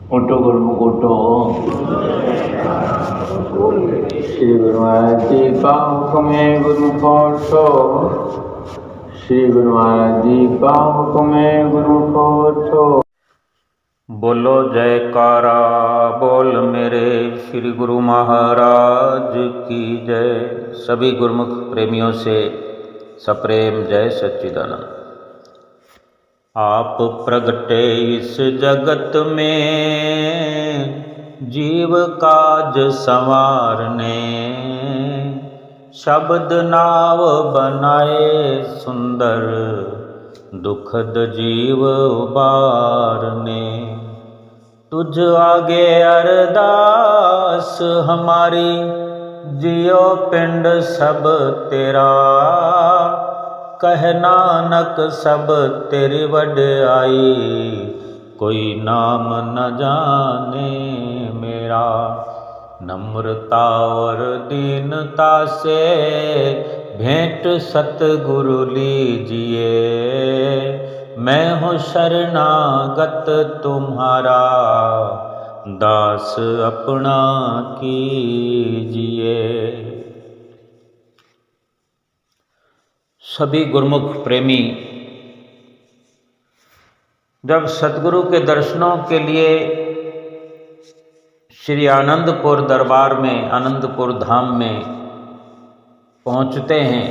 उठो गुरुमुख उठो। श्री गुरु महाराज जी का हुक्म है गुरुमुख उठो। श्री गुरु महाराज जी का हुक्म है गुरुमुख उठो। बोलो जयकारा बोल मेरे श्री गुरु महाराज की जय। सभी गुरुमुख प्रेमियों से सप्रेम जय सच्चिदानंद। आप प्रगटे इस जगत में जीव काज संवारने, शब्द नाव बनाए सुंदर दुखद जीव उबारने। तुझ आगे अरदास हमारी जियो पिंड सब तेरा, कह नानक सब तेरी वड्याई, कोई नाम न जाने मेरा। नम्रता और दीनता से भेंट सतगुरु लीजिए, मैं हूँ शरणागत तुम्हारा, दास अपना कीजिए। सभी गुरुमुख प्रेमी जब सतगुरु के दर्शनों के लिए श्री आनंदपुर दरबार में, आनंदपुर धाम में पहुंचते हैं,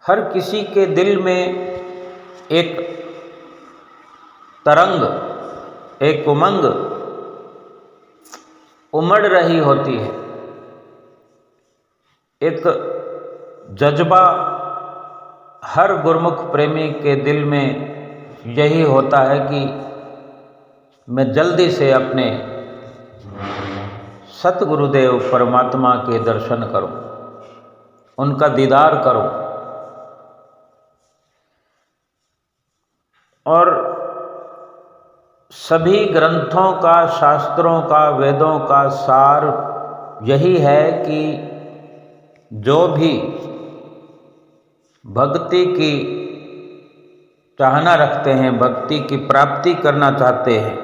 हर किसी के दिल में एक तरंग, एक उमंग उमड़ रही होती है। एक जज्बा हर गुरुमुख प्रेमी के दिल में यही होता है कि मैं जल्दी से अपने सतगुरुदेव परमात्मा के दर्शन करूं, उनका दीदार करूं। और सभी ग्रंथों का, शास्त्रों का, वेदों का सार यही है कि जो भी भक्ति की चाहना रखते हैं, भक्ति की प्राप्ति करना चाहते हैं,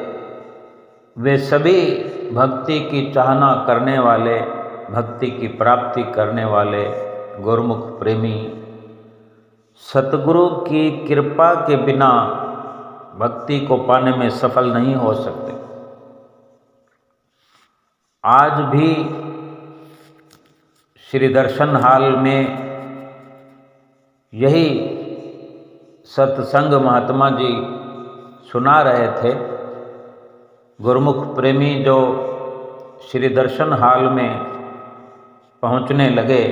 वे सभी भक्ति की चाहना करने वाले, भक्ति की प्राप्ति करने वाले गुरुमुख प्रेमी सतगुरु की कृपा के बिना भक्ति को पाने में सफल नहीं हो सकते। आज भी श्री दर्शन हाल में यही सत्संग महात्मा जी सुना रहे थे। गुरुमुख प्रेमी जो श्री दर्शन हाल में पहुंचने लगे,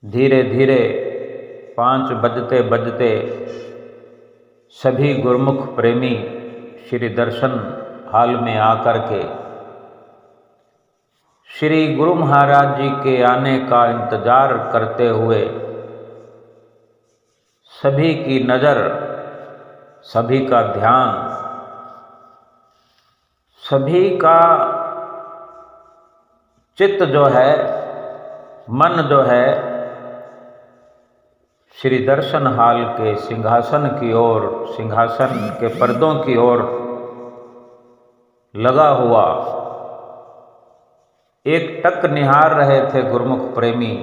धीरे धीरे 5 बजते बजते सभी गुरुमुख प्रेमी श्री दर्शन हाल में आकर के श्री गुरु महाराज जी के आने का इंतजार करते हुए सभी की नज़र, सभी का ध्यान, सभी का चित्त जो है, मन जो है, श्री दर्शन हाल के सिंहासन की ओर, सिंहासन के पर्दों की ओर लगा हुआ एक टक निहार रहे थे गुरुमुख प्रेमी।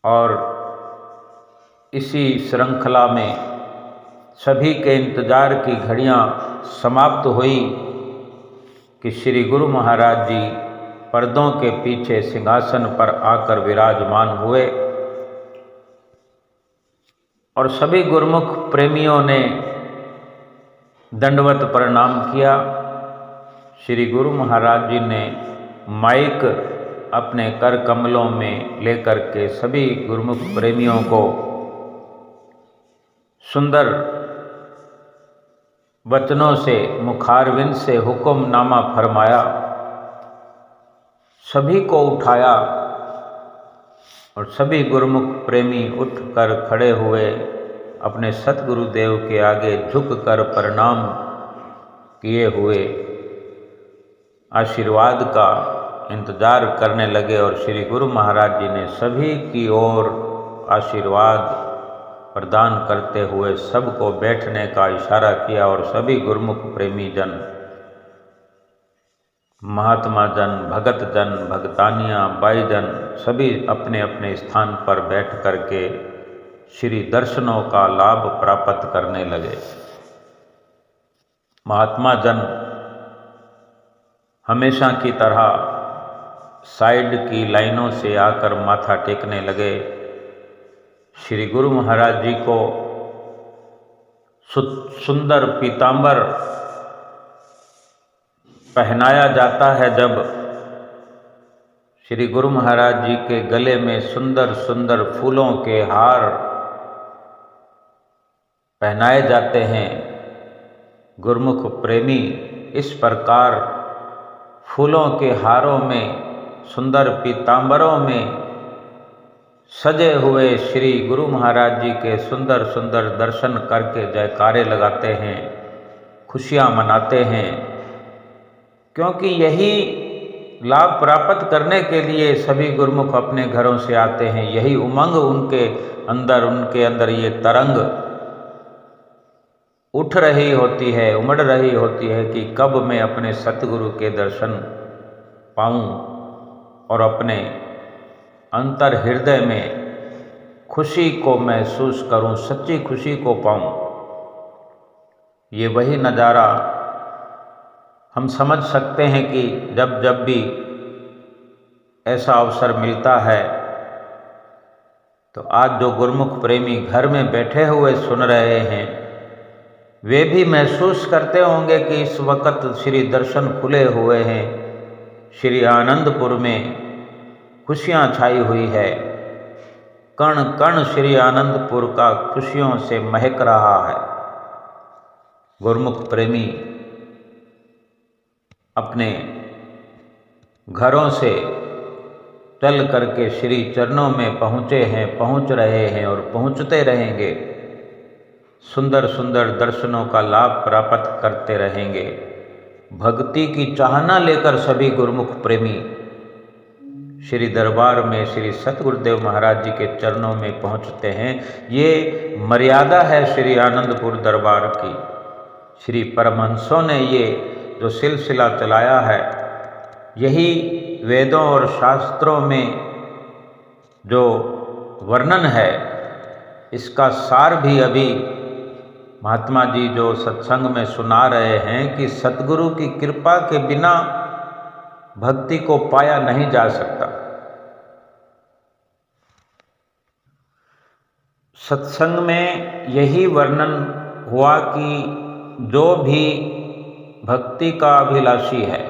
और इसी श्रृंखला में सभी के इंतजार की घड़ियां समाप्त हुई कि श्री गुरु महाराज जी पर्दों के पीछे सिंहासन पर आकर विराजमान हुए। और सभी गुरुमुख प्रेमियों ने दंडवत प्रणाम किया। श्री गुरु महाराज जी ने माइक अपने कर कमलों में लेकर के सभी गुरुमुख प्रेमियों को सुंदर वचनों से, मुखारविंद से हुक्मनामा फरमाया। सभी को उठाया और सभी गुरुमुख प्रेमी उठकर खड़े हुए, अपने सतगुरुदेव के आगे झुककर प्रणाम किए हुए आशीर्वाद का इंतजार करने लगे। और श्री गुरु महाराज जी ने सभी की ओर आशीर्वाद प्रदान करते हुए सबको बैठने का इशारा किया और सभी गुरुमुख प्रेमी जन, महात्मा जन, भगत जन, भगतानियाँ, बाई जन सभी अपने अपने स्थान पर बैठ करके श्री दर्शनों का लाभ प्राप्त करने लगे। महात्मा जन हमेशा की तरह साइड की लाइनों से आकर माथा टेकने लगे। श्री गुरु महाराज जी को सुंदर पीतांबर पहनाया जाता है। जब श्री गुरु महाराज जी के गले में सुंदर सुंदर फूलों के हार पहनाए जाते हैं, गुरुमुख प्रेमी इस प्रकार फूलों के हारों में, सुंदर पीतांबरों में सजे हुए श्री गुरु महाराज जी के सुंदर सुंदर दर्शन करके जयकारे लगाते हैं, खुशियाँ मनाते हैं, क्योंकि यही लाभ प्राप्त करने के लिए सभी गुरुमुख अपने घरों से आते हैं। यही उमंग उनके अंदर ये तरंग उठ रही होती है, उमड़ रही होती है कि कब मैं अपने सतगुरु के दर्शन पाऊं और अपने अंतर हृदय में खुशी को महसूस करूं, सच्ची खुशी को पाऊं। ये वही नज़ारा हम समझ सकते हैं कि जब जब भी ऐसा अवसर मिलता है तो आज जो गुरुमुख प्रेमी घर में बैठे हुए सुन रहे हैं, वे भी महसूस करते होंगे कि इस वक्त श्री दर्शन खुले हुए हैं, श्री आनंदपुर में खुशियाँ छाई हुई है, कण कण श्री आनंदपुर का खुशियों से महक रहा है। गुरुमुख प्रेमी अपने घरों से चल करके श्री चरणों में पहुँचे हैं, पहुँच रहे हैं और पहुँचते रहेंगे। सुंदर सुंदर दर्शनों का लाभ प्राप्त करते रहेंगे। भक्ति की चाहना लेकर सभी गुरुमुख प्रेमी श्री दरबार में श्री सतगुरुदेव महाराज जी के चरणों में पहुंचते हैं। ये मर्यादा है श्री आनंदपुर दरबार की। श्री परमहंसों ने ये जो सिलसिला चलाया है, यही वेदों और शास्त्रों में जो वर्णन है, इसका सार भी अभी महात्मा जी जो सत्संग में सुना रहे हैं कि सतगुरु की कृपा के बिना भक्ति को पाया नहीं जा सकता। सत्संग में यही वर्णन हुआ कि जो भी भक्ति का अभिलाषी है,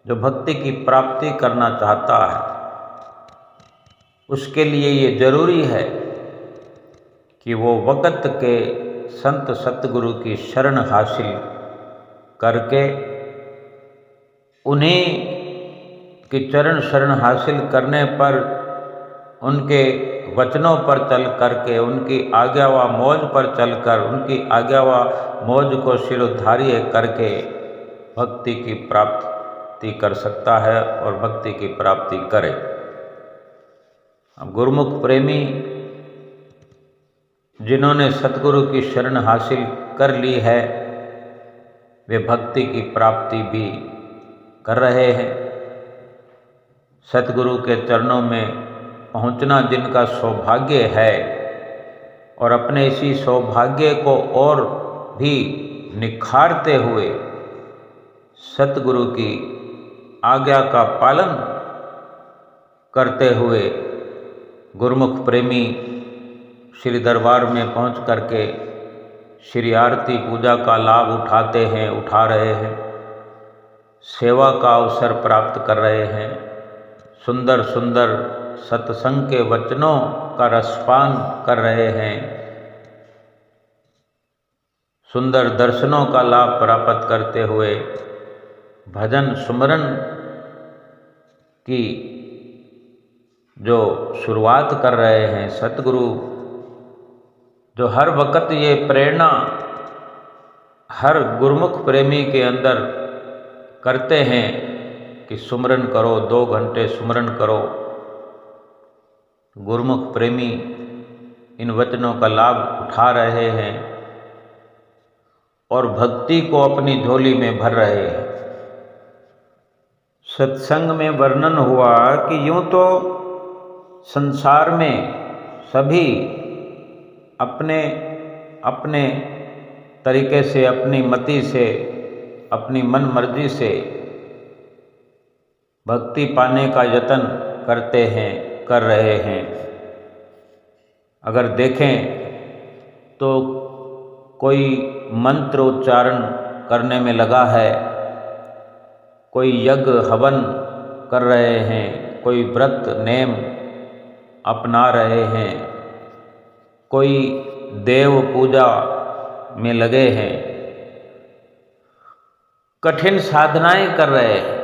जो भक्ति की प्राप्ति करना चाहता है, उसके लिए ये जरूरी है कि वो वक़्त के संत सतगुरु की शरण हासिल करके उन्हीं की चरण शरण हासिल करने पर, उनके वचनों पर चल करके, उनकी आज्ञा व मौज पर चलकर, उनकी आज्ञा व मौज को शिरोधार्य करके भक्ति की प्राप्ति कर सकता है और भक्ति की प्राप्ति करे। अब गुरुमुख प्रेमी जिन्होंने सतगुरु की शरण हासिल कर ली है, वे भक्ति की प्राप्ति भी कर रहे हैं। सतगुरु के चरणों में पहुंचना जिनका सौभाग्य है और अपने इसी सौभाग्य को और भी निखारते हुए सतगुरु की आज्ञा का पालन करते हुए गुरुमुख प्रेमी श्री दरबार में पहुंच करके श्री आरती पूजा का लाभ उठाते हैं, उठा रहे हैं, सेवा का अवसर प्राप्त कर रहे हैं, सुंदर सुंदर सत्संग के वचनों का रसपान कर रहे हैं, सुंदर दर्शनों का लाभ प्राप्त करते हुए भजन सुमरन की जो शुरुआत कर रहे हैं। सतगुरु जो हर वक्त ये प्रेरणा हर गुरुमुख प्रेमी के अंदर करते हैं कि सुमरन करो, 2 घंटे सुमरन करो। गुरुमुख प्रेमी इन वचनों का लाभ उठा रहे हैं और भक्ति को अपनी झोली में भर रहे हैं। सत्संग में वर्णन हुआ कि यूं तो संसार में सभी अपने अपने तरीके से, अपनी मति से, अपनी मन मर्जी से भक्ति पाने का यत्न करते हैं, कर रहे हैं। अगर देखें तो कोई मंत्र उच्चारण करने में लगा है, कोई यज्ञ हवन कर रहे हैं, कोई व्रत नेम अपना रहे हैं, कोई देव पूजा में लगे हैं, कठिन साधनाएं कर रहे हैं,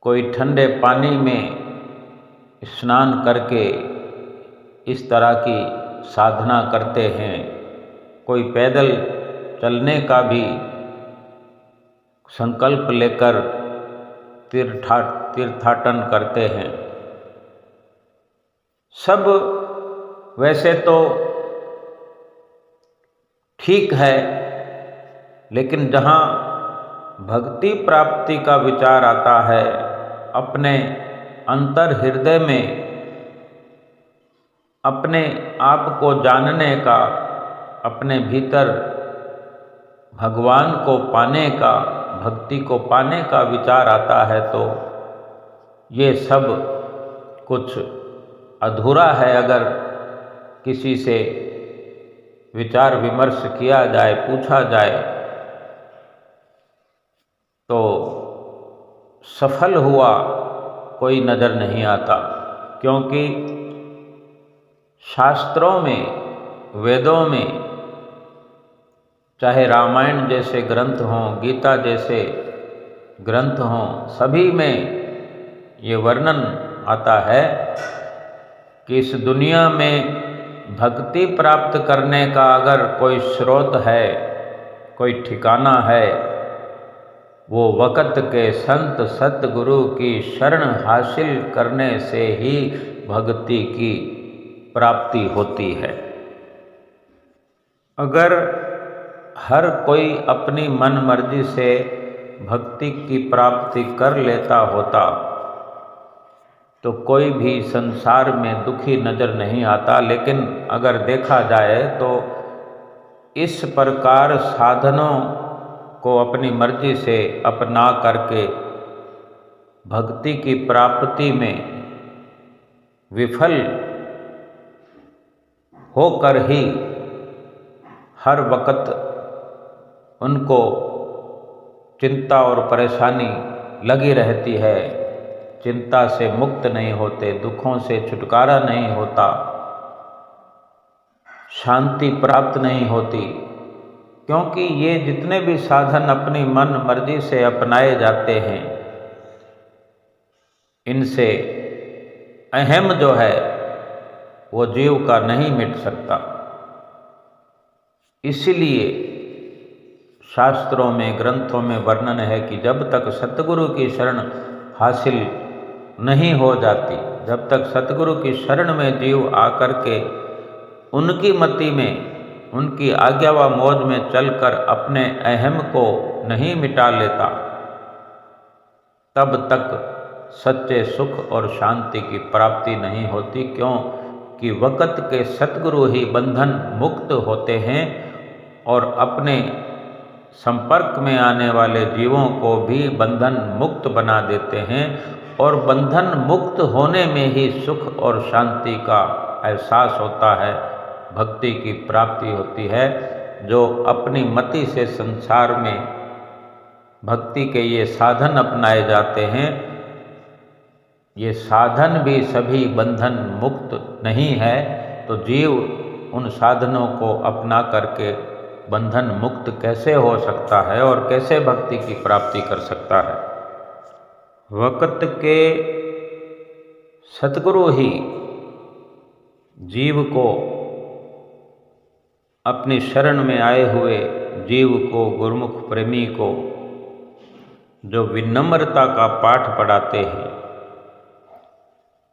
कोई ठंडे पानी में स्नान करके इस तरह की साधना करते हैं, कोई पैदल चलने का भी संकल्प लेकर तीर्थाटन करते हैं। सब वैसे तो ठीक है, लेकिन जहाँ भक्ति प्राप्ति का विचार आता है, अपने अंतर हृदय में अपने आप को जानने का, अपने भीतर भगवान को पाने का, भक्ति को पाने का विचार आता है, तो ये सब कुछ अधूरा है। अगर किसी से विचार विमर्श किया जाए, पूछा जाए, तो सफल हुआ कोई नज़र नहीं आता। क्योंकि शास्त्रों में, वेदों में, चाहे रामायण जैसे ग्रंथ हों, गीता जैसे ग्रंथ हों, सभी में ये वर्णन आता है कि इस दुनिया में भक्ति प्राप्त करने का अगर कोई स्रोत है, कोई ठिकाना है, वो वक़्त के संत सतगुरु की शरण हासिल करने से ही भक्ति की प्राप्ति होती है। अगर हर कोई अपनी मन मर्जी से भक्ति की प्राप्ति कर लेता होता तो कोई भी संसार में दुखी नज़र नहीं आता। लेकिन अगर देखा जाए तो इस प्रकार साधनों को अपनी मर्जी से अपना करके भक्ति की प्राप्ति में विफल होकर ही हर वक़्त उनको चिंता और परेशानी लगी रहती है, चिंता से मुक्त नहीं होते, दुखों से छुटकारा नहीं होता, शांति प्राप्त नहीं होती। क्योंकि ये जितने भी साधन अपनी मन मर्जी से अपनाए जाते हैं, इनसे अहम जो है वो जीव का नहीं मिट सकता। इसीलिए शास्त्रों में, ग्रंथों में वर्णन है कि जब तक सतगुरु की शरण हासिल नहीं हो जाती, जब तक सतगुरु की शरण में जीव आकर के उनकी मति में, उनकी आज्ञा व मौज में चलकर अपने अहम को नहीं मिटा लेता, तब तक सच्चे सुख और शांति की प्राप्ति नहीं होती। क्यों कि वक़्त के सतगुरु ही बंधन मुक्त होते हैं और अपने संपर्क में आने वाले जीवों को भी बंधन मुक्त बना देते हैं। और बंधन मुक्त होने में ही सुख और शांति का एहसास होता है, भक्ति की प्राप्ति होती है। जो अपनी मति से संसार में भक्ति के ये साधन अपनाए जाते हैं, ये साधन भी सभी बंधन मुक्त नहीं है, तो जीव उन साधनों को अपना करके बंधन मुक्त कैसे हो सकता है और कैसे भक्ति की प्राप्ति कर सकता है। वक़्त के सतगुरु ही जीव को, अपनी शरण में आए हुए जीव को, गुरुमुख प्रेमी को जो विनम्रता का पाठ पढ़ाते हैं,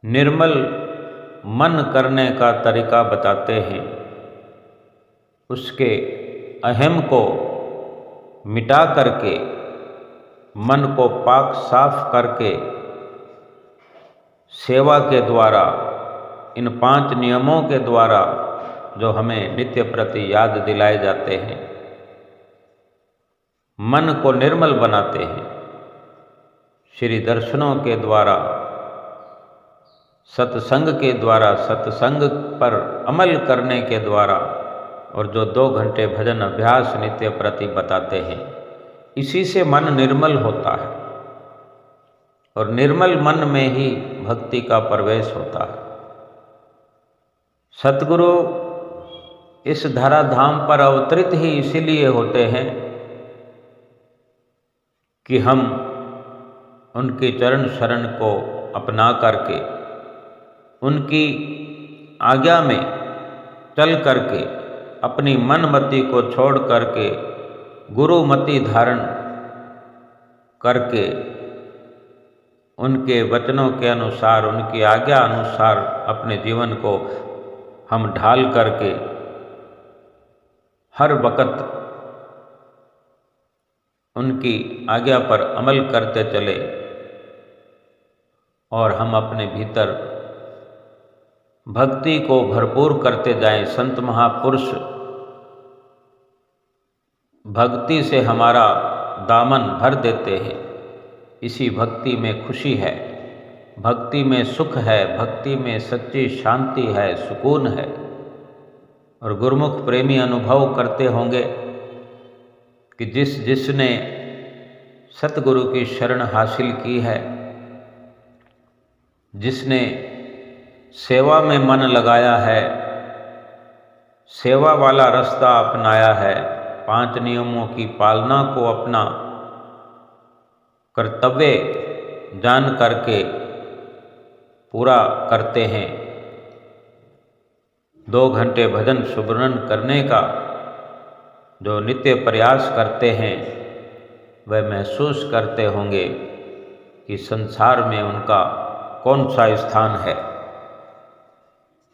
निर्मल मन करने का तरीका बताते हैं। उसके अहम को मिटा करके, मन को पाक साफ करके सेवा के द्वारा, इन 5 नियमों के द्वारा जो हमें नित्य प्रति याद दिलाए जाते हैं, मन को निर्मल बनाते हैं। श्री दर्शनों के द्वारा, सत्संग के द्वारा, सत्संग पर अमल करने के द्वारा, और जो 2 घंटे भजन अभ्यास नित्य प्रति बताते हैं, इसी से मन निर्मल होता है और निर्मल मन में ही भक्ति का प्रवेश होता है। सतगुरु इस धराधाम पर अवतरित ही इसीलिए होते हैं कि हम उनके चरण शरण को अपना करके, उनकी आज्ञा में चल करके, अपनी मनमति को छोड़ करके गुरुमति धारण करके, उनके वचनों के अनुसार, उनकी आज्ञा अनुसार अपने जीवन को हम ढाल करके हर वक्त उनकी आज्ञा पर अमल करते चले और हम अपने भीतर भक्ति को भरपूर करते जाएं। संत महापुरुष भक्ति से हमारा दामन भर देते हैं। इसी भक्ति में खुशी है, भक्ति में सुख है, भक्ति में सच्ची शांति है, सुकून है। और गुरुमुख प्रेमी अनुभव करते होंगे कि जिसने सतगुरु की शरण हासिल की है, जिसने सेवा में मन लगाया है, सेवा वाला रास्ता अपनाया है, 5 नियमों की पालना को अपना कर्तव्य जान करके पूरा करते हैं, 2 घंटे भजन सुमरन करने का जो नित्य प्रयास करते हैं, वह महसूस करते होंगे कि संसार में उनका कौन सा स्थान है।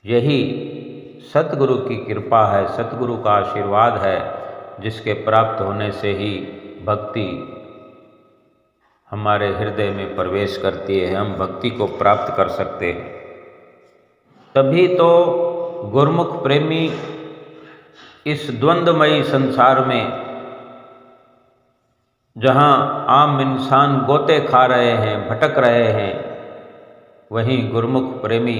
यही सतगुरु की कृपा है, सतगुरु का आशीर्वाद है, जिसके प्राप्त होने से ही भक्ति हमारे हृदय में प्रवेश करती है, हम भक्ति को प्राप्त कर सकते हैं। तभी तो गुरुमुख प्रेमी इस द्वंद्वमयी संसार में, जहाँ आम इंसान गोते खा रहे हैं, भटक रहे हैं, वहीं गुरुमुख प्रेमी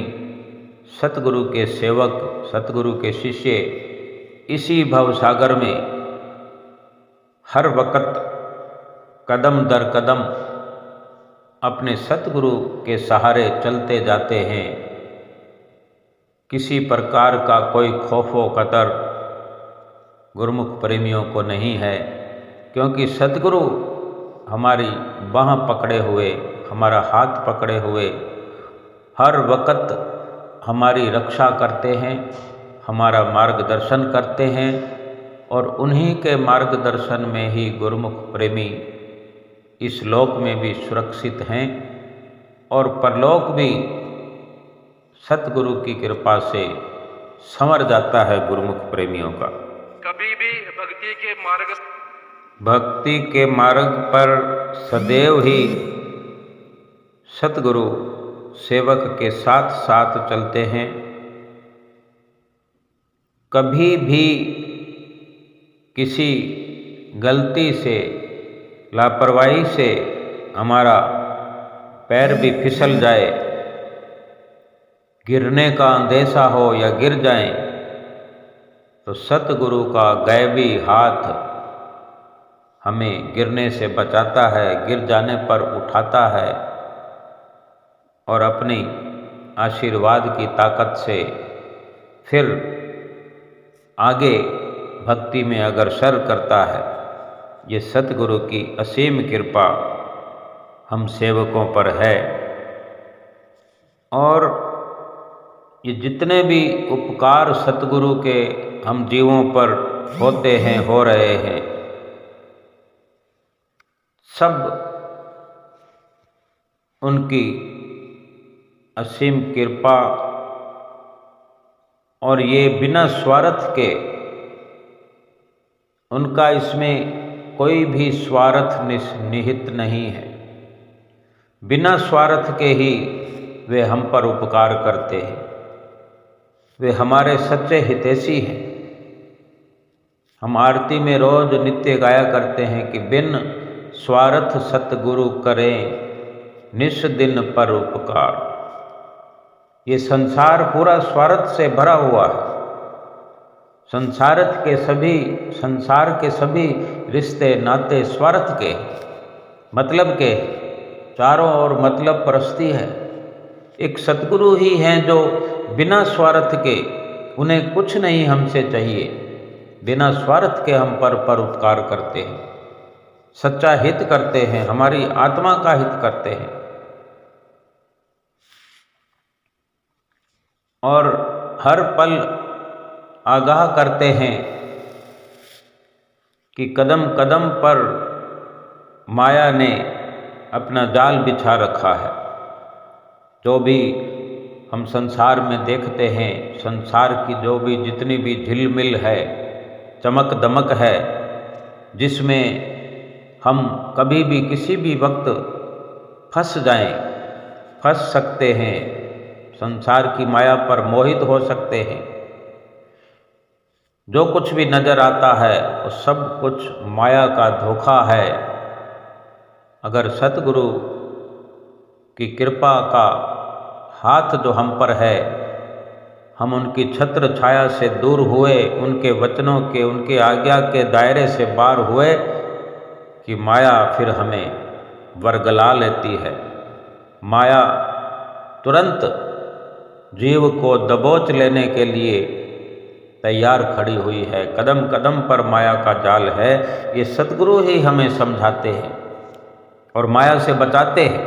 सतगुरु के सेवक, सतगुरु के शिष्य इसी भवसागर में हर वक्त कदम दर कदम अपने सतगुरु के सहारे चलते जाते हैं। किसी प्रकार का कोई खौफो कतर गुरुमुख प्रेमियों को नहीं है, क्योंकि सतगुरु हमारी बाँह पकड़े हुए, हमारा हाथ पकड़े हुए हर वक्त हमारी रक्षा करते हैं, हमारा मार्गदर्शन करते हैं, और उन्हीं के मार्गदर्शन में ही गुरुमुख प्रेमी इस लोक में भी सुरक्षित हैं और परलोक भी सतगुरु की कृपा से संवर जाता है गुरुमुख प्रेमियों का। कभी भी भक्ति के मार्ग पर सदैव ही सतगुरु सेवक के साथ साथ चलते हैं। कभी भी किसी गलती से, लापरवाही से हमारा पैर भी फिसल जाए, गिरने का अंदेशा हो या गिर जाएं, तो सतगुरु का गैबी हाथ हमें गिरने से बचाता है, गिर जाने पर उठाता है और अपनी आशीर्वाद की ताकत से फिर आगे भक्ति में अग्रसर करता है। ये सतगुरु की असीम कृपा हम सेवकों पर है। और ये जितने भी उपकार सतगुरु के हम जीवों पर होते हैं, हो रहे हैं, सब उनकी असीम कृपा और ये बिना स्वार्थ के, उनका इसमें कोई भी स्वार्थ निहित नहीं है। बिना स्वार्थ के ही वे हम पर उपकार करते हैं। वे हमारे सच्चे हितैषी हैं। हम आरती में रोज नित्य गाया करते हैं कि बिन स्वार्थ सतगुरु करें निस दिन पर उपकार। ये संसार पूरा स्वार्थ से भरा हुआ है। संसार के सभी रिश्ते नाते स्वार्थ के, मतलब के, चारों ओर मतलब परस्ती है। एक सतगुरु ही हैं जो बिना स्वार्थ के, उन्हें कुछ नहीं हमसे चाहिए, बिना स्वार्थ के हम पर उपकार करते हैं, सच्चा हित करते हैं, हमारी आत्मा का हित करते हैं। और हर पल आगाह करते हैं कि कदम कदम पर माया ने अपना जाल बिछा रखा है। जो भी हम संसार में देखते हैं, संसार की जो भी जितनी भी झिलमिल है, चमक दमक है, जिसमें हम कभी भी किसी भी वक्त फंस सकते हैं, संसार की माया पर मोहित हो सकते हैं। जो कुछ भी नज़र आता है वो सब कुछ माया का धोखा है। अगर सतगुरु की कृपा का हाथ जो हम पर है, हम उनकी छत्र छाया से दूर हुए, उनके वचनों के, उनके आज्ञा के दायरे से बाहर हुए, कि माया फिर हमें वरगला लेती है। माया तुरंत जीव को दबोच लेने के लिए तैयार खड़ी हुई है। कदम कदम पर माया का जाल है। ये सतगुरु ही हमें समझाते हैं और माया से बचाते हैं।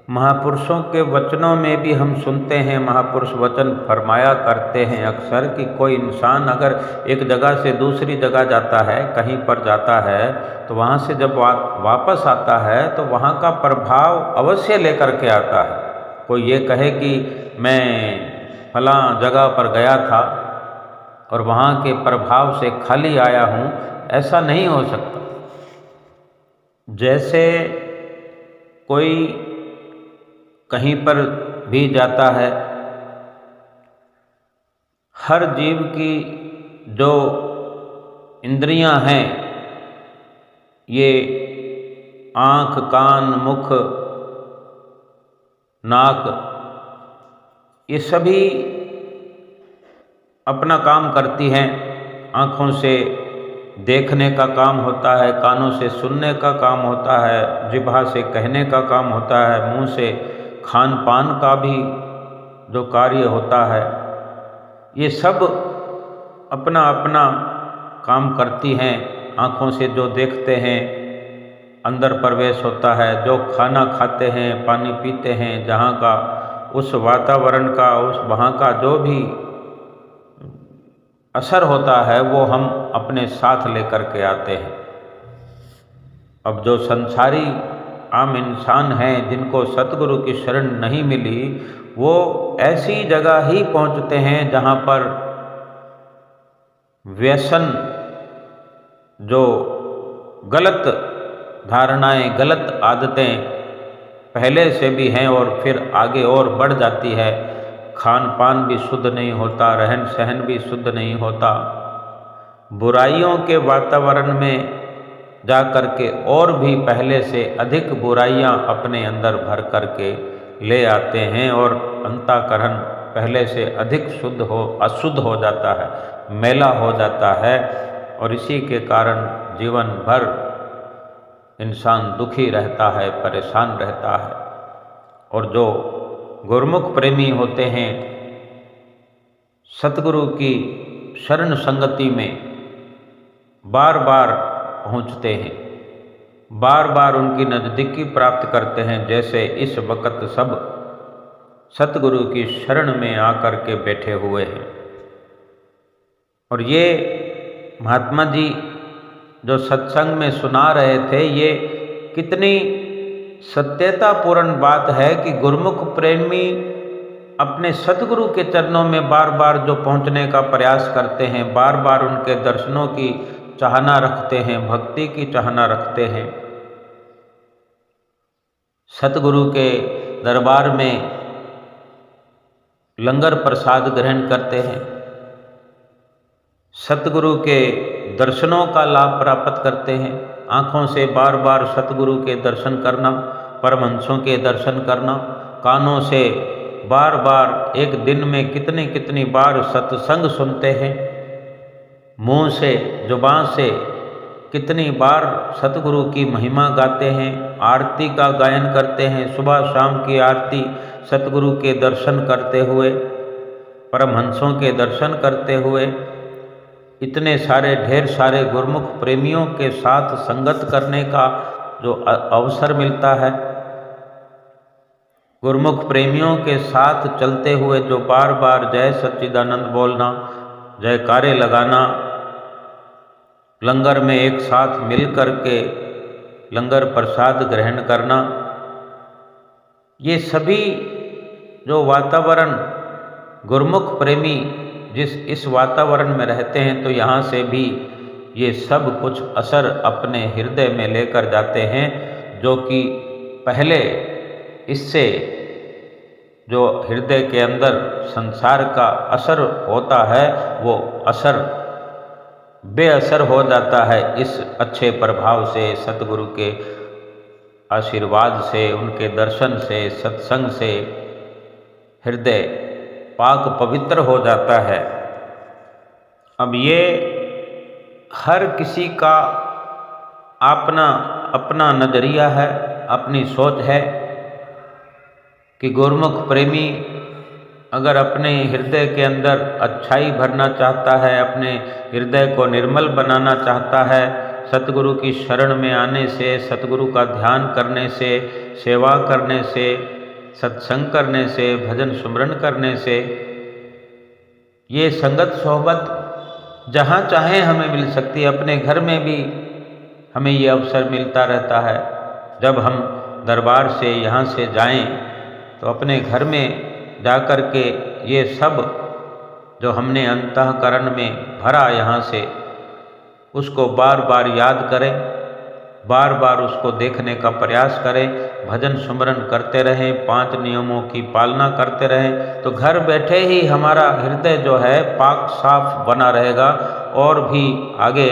महापुरुषों के वचनों में भी हम सुनते हैं, महापुरुष वचन फरमाया करते हैं अक्सर कि कोई इंसान अगर एक जगह से दूसरी जगह जाता है, कहीं पर जाता है, तो वहाँ से जब वापस आता है तो वहाँ का प्रभाव अवश्य लेकर के आता है। कोई ये कहे कि मैं फलां जगह पर गया था और वहाँ के प्रभाव से खाली आया हूँ, ऐसा नहीं हो सकता। जैसे कोई कहीं पर भी जाता है, हर जीव की जो इंद्रियां हैं, ये आँख, कान, मुख, नाक, ये सभी अपना काम करती हैं। आँखों से देखने का काम होता है, कानों से सुनने का काम होता है, जिह्वा से कहने का काम होता है, मुंह से खान पान का भी जो कार्य होता है। ये सब अपना अपना काम करती हैं। आँखों से जो देखते हैं अंदर प्रवेश होता है, जो खाना खाते हैं, पानी पीते हैं, जहाँ का उस वातावरण का, उस वहाँ का जो भी असर होता है वो हम अपने साथ लेकर के आते हैं। अब जो संसारी आम इंसान हैं जिनको सतगुरु की शरण नहीं मिली, वो ऐसी जगह ही पहुँचते हैं जहाँ पर व्यसन, जो गलत धारणाएं, गलत आदतें पहले से भी हैं और फिर आगे और बढ़ जाती है। खान पान भी शुद्ध नहीं होता, रहन सहन भी शुद्ध नहीं होता। बुराइयों के वातावरण में जा कर के और भी पहले से अधिक बुराइयां अपने अंदर भर कर के ले आते हैं और अंतःकरण पहले से अधिक अशुद्ध हो जाता है, मैला हो जाता है। और इसी के कारण जीवन भर इंसान दुखी रहता है, परेशान रहता है। और जो गुरुमुख प्रेमी होते हैं, सतगुरु की शरण संगति में बार बार पहुँचते हैं, बार बार उनकी नज़दीकी प्राप्त करते हैं। जैसे इस वक्त सब सतगुरु की शरण में आकर के बैठे हुए हैं। और ये महात्मा जी जो सत्संग में सुना रहे थे, ये कितनी सत्यतापूर्ण बात है कि गुरुमुख प्रेमी अपने सतगुरु के चरणों में बार बार जो पहुंचने का प्रयास करते हैं, बार बार उनके दर्शनों की चाहना रखते हैं, भक्ति की चाहना रखते हैं, सतगुरु के दरबार में लंगर प्रसाद ग्रहण करते हैं, सतगुरु के दर्शनों का लाभ प्राप्त करते हैं, आँखों से बार बार सतगुरु के दर्शन करना, परमहंसों के दर्शन करना, कानों से बार बार एक दिन में कितनी कितनी बार सत्संग सुनते हैं, मुंह से जुबान से कितनी बार सतगुरु की महिमा गाते हैं, आरती का गायन करते हैं, सुबह शाम की आरती सतगुरु के दर्शन करते हुए, परमहंसों के दर्शन करते हुए, इतने सारे ढेर सारे गुरुमुख प्रेमियों के साथ संगत करने का जो अवसर मिलता है, गुरुमुख प्रेमियों के साथ चलते हुए जो बार बार जय सच्चिदानंद बोलना, जयकारे लगाना, लंगर में एक साथ मिल कर के लंगर प्रसाद ग्रहण करना, ये सभी जो वातावरण गुरुमुख प्रेमी जिस इस वातावरण में रहते हैं, तो यहाँ से भी ये सब कुछ असर अपने हृदय में लेकर जाते हैं, जो कि पहले इससे जो हृदय के अंदर संसार का असर होता है, वो असर बेअसर हो जाता है इस अच्छे प्रभाव से, सतगुरु के आशीर्वाद से, उनके दर्शन से, सत्संग से हृदय पाक पवित्र हो जाता है। अब ये हर किसी का अपना अपना नज़रिया है, अपनी सोच है कि गुरुमुख प्रेमी अगर अपने हृदय के अंदर अच्छाई भरना चाहता है, अपने हृदय को निर्मल बनाना चाहता है, सतगुरु की शरण में आने से, सतगुरु का ध्यान करने से, सेवा करने से, सत्संग करने से, भजन सुमरन करने से, ये संगत सोहबत जहाँ चाहे हमें मिल सकती है। अपने घर में भी हमें ये अवसर मिलता रहता है। जब हम दरबार से यहाँ से जाएं तो अपने घर में जा कर के ये सब जो हमने अंतःकरण में भरा यहाँ से, उसको बार बार याद करें, बार बार उसको देखने का प्रयास करें, भजन सुमरन करते रहें, 5 नियमों की पालना करते रहें, तो घर बैठे ही हमारा हृदय जो है पाक साफ बना रहेगा और भी आगे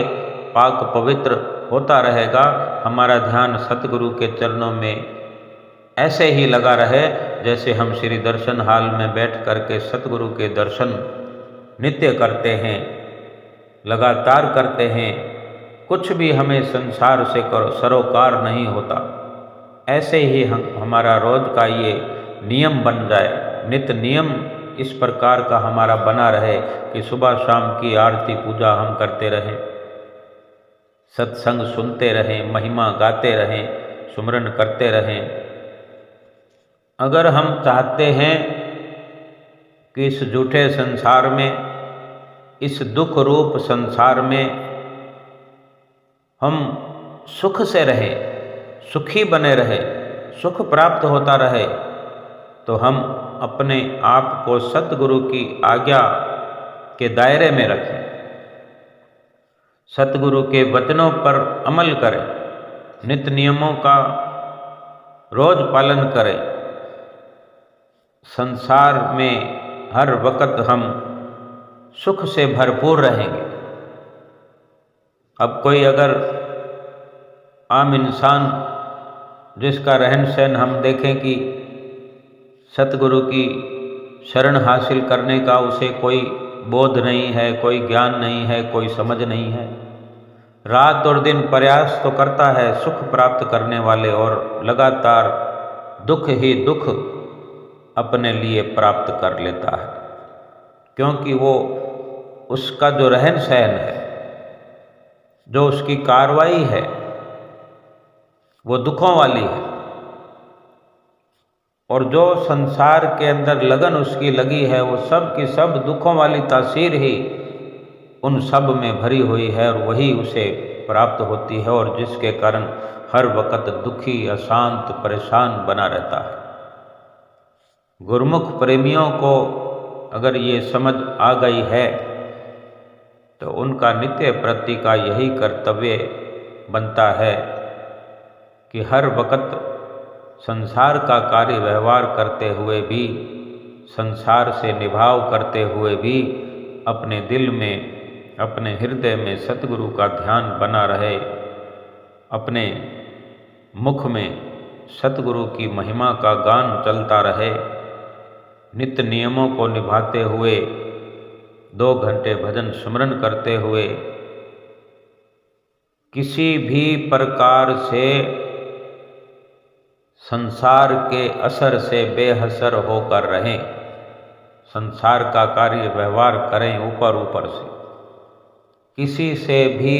पाक पवित्र होता रहेगा। हमारा ध्यान सतगुरु के चरणों में ऐसे ही लगा रहे जैसे हम श्री दर्शन हाल में बैठ करके सतगुरु के दर्शन नित्य करते हैं, लगातार करते हैं। कुछ भी हमें संसार से सरोकार नहीं होता। ऐसे ही हमारा रोज का ये नियम बन जाए, नित्य नियम इस प्रकार का हमारा बना रहे कि सुबह शाम की आरती पूजा हम करते रहें, सत्संग सुनते रहें, महिमा गाते रहें, सुमरन करते रहें। अगर हम चाहते हैं कि इस झूठे संसार में, इस दुख रूप संसार में हम सुख से रहे, सुखी बने रहे, सुख प्राप्त होता रहे, तो हम अपने आप को सतगुरु की आज्ञा के दायरे में रखें, सतगुरु के वचनों पर अमल करें, नित्य नियमों का रोज पालन करें। संसार में हर वक्त हम सुख से भरपूर रहेंगे। अब कोई अगर आम इंसान जिसका रहन सहन हम देखें कि सतगुरु की शरण हासिल करने का उसे कोई बोध नहीं है, कोई ज्ञान नहीं है, कोई समझ नहीं है, रात और दिन प्रयास तो करता है सुख प्राप्त करने वाले, और लगातार दुख ही दुख अपने लिए प्राप्त कर लेता है, क्योंकि वो उसका जो रहन सहन है, जो उसकी कार्रवाई है, वो दुखों वाली है। और जो संसार के अंदर लगन उसकी लगी है, वो सब की सब दुखों वाली तासीर ही उन सब में भरी हुई है, और वही उसे प्राप्त होती है, और जिसके कारण हर वक्त दुखी, अशांत, परेशान बना रहता है। गुरुमुख प्रेमियों को अगर ये समझ आ गई है तो उनका नित्य प्रति का यही कर्तव्य बनता है कि हर वक्त संसार का कार्य व्यवहार करते हुए भी, संसार से निभाव करते हुए भी अपने दिल में, अपने हृदय में सतगुरु का ध्यान बना रहे, अपने मुख में सतगुरु की महिमा का गान चलता रहे, नित्य नियमों को निभाते हुए 2 घंटे भजन स्मरण करते हुए किसी भी प्रकार से संसार के असर से बेहसर होकर रहें, संसार का कार्य व्यवहार करें ऊपर ऊपर से, किसी से भी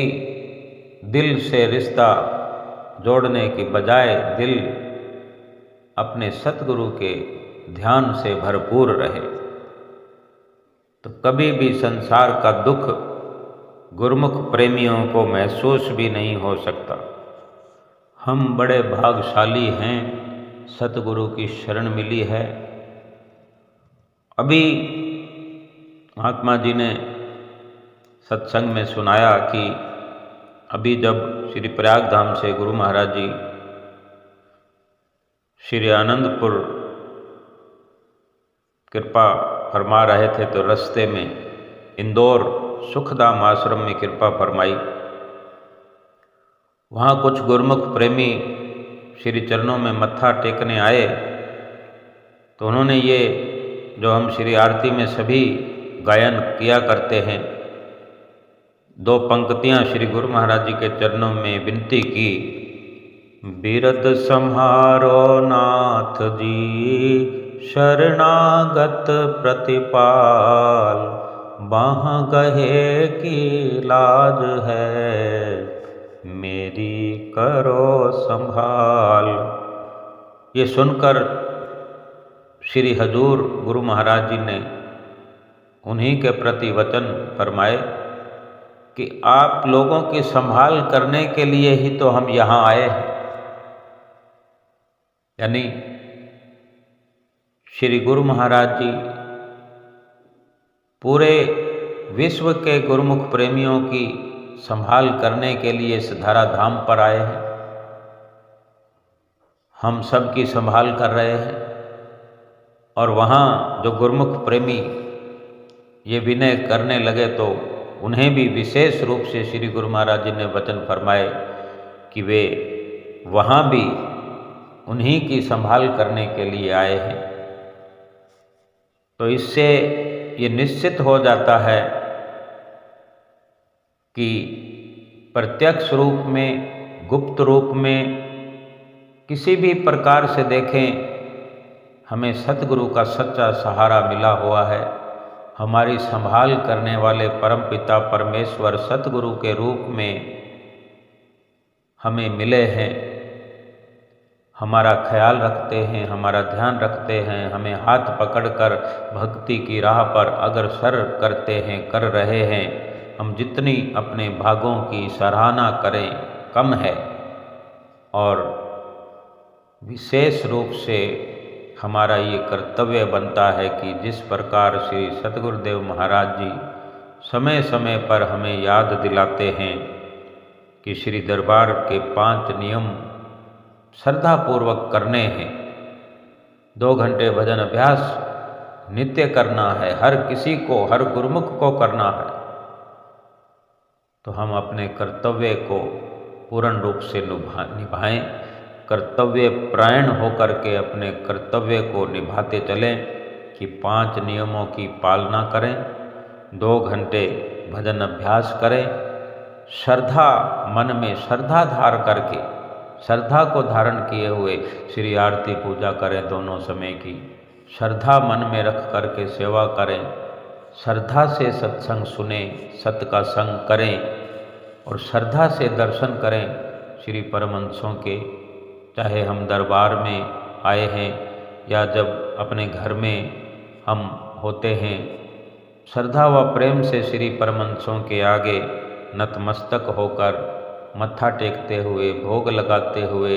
दिल से रिश्ता जोड़ने की बजाय दिल अपने सतगुरु के ध्यान से भरपूर रहे, तो कभी भी संसार का दुख गुरुमुख प्रेमियों को महसूस भी नहीं हो सकता। हम बड़े भाग्यशाली हैं, सतगुरु की शरण मिली है। अभी महात्मा जी ने सत्संग में सुनाया कि अभी जब श्री प्रयाग धाम से गुरु महाराज जी श्री आनंदपुर कृपा फरमा रहे थे तो रास्ते में इंदौर सुखधाम आश्रम में कृपा फरमाई। वहाँ कुछ गुरुमुख प्रेमी श्री चरणों में मत्था टेकने आए तो उन्होंने ये जो हम श्री आरती में सभी गायन किया करते हैं, 2 पंक्तियाँ श्री गुरु महाराज जी के चरणों में विनती की। बिरद सम्हारो नाथ जी शरणागत प्रतिपाल, बाह गहे की लाज है मेरी करो संभाल। ये सुनकर श्री हजूर गुरु महाराज जी ने उन्हीं के प्रति वचन फरमाए कि आप लोगों की संभाल करने के लिए ही तो हम यहाँ आए हैं। यानी श्री गुरु महाराज जी पूरे विश्व के गुरुमुख प्रेमियों की संभाल करने के लिए इस धरा धाम पर आए हैं। हम सब की संभाल कर रहे हैं और वहाँ जो गुरुमुख प्रेमी ये विनय करने लगे तो उन्हें भी विशेष रूप से श्री गुरु महाराज जी ने वचन फरमाए कि वे वहाँ भी उन्हीं की संभाल करने के लिए आए हैं। तो इससे ये निश्चित हो जाता है कि प्रत्यक्ष रूप में, गुप्त रूप में, किसी भी प्रकार से देखें हमें सतगुरु का सच्चा सहारा मिला हुआ है। हमारी संभाल करने वाले परमपिता परमेश्वर सतगुरु के रूप में हमें मिले हैं, हमारा ख्याल रखते हैं, हमारा ध्यान रखते हैं, हमें हाथ पकड़कर भक्ति की राह पर अग्रसर करते हैं, कर रहे हैं। हम जितनी अपने भागों की सराहना करें कम है। और विशेष रूप से हमारा ये कर्तव्य बनता है कि जिस प्रकार श्री सतगुरुदेव महाराज जी समय समय पर हमें याद दिलाते हैं कि श्री दरबार के 5 नियम श्रद्धापूर्वक करने हैं। 2 घंटे भजन अभ्यास नित्य करना है, हर किसी को, हर गुरुमुख को करना है। तो हम अपने कर्तव्य को पूर्ण रूप से निभाएं, कर्तव्य परायण होकर के अपने कर्तव्य को निभाते चलें कि 5 नियमों की पालना करें, 2 घंटे भजन अभ्यास करें, श्रद्धा मन में श्रद्धा धार करके, श्रद्धा को धारण किए हुए श्री आरती पूजा करें, दोनों समय की श्रद्धा मन में रख करके सेवा करें, श्रद्धा से सत्संग सुने, सत का संग करें और श्रद्धा से दर्शन करें श्री परमहंसों के। चाहे हम दरबार में आए हैं या जब अपने घर में हम होते हैं, श्रद्धा व प्रेम से श्री परमहंसों के आगे नतमस्तक होकर, मत्था टेकते हुए, भोग लगाते हुए,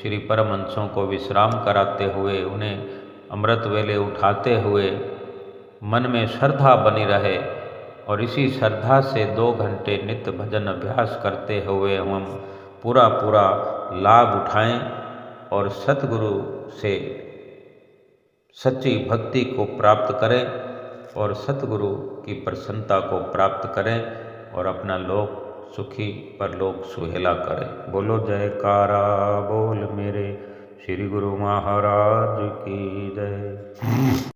श्री परमहंसों को विश्राम कराते हुए, उन्हें अमृत वेले उठाते हुए मन में श्रद्धा बनी रहे और इसी श्रद्धा से 2 घंटे नित्य भजन अभ्यास करते हुए हम पूरा लाभ उठाएं और सतगुरु से सच्ची भक्ति को प्राप्त करें और सतगुरु की प्रसन्नता को प्राप्त करें और अपना लोक सुखी परलोक सुहेला करें। बोलो जयकारा बोल मेरे श्री गुरु महाराज की जय।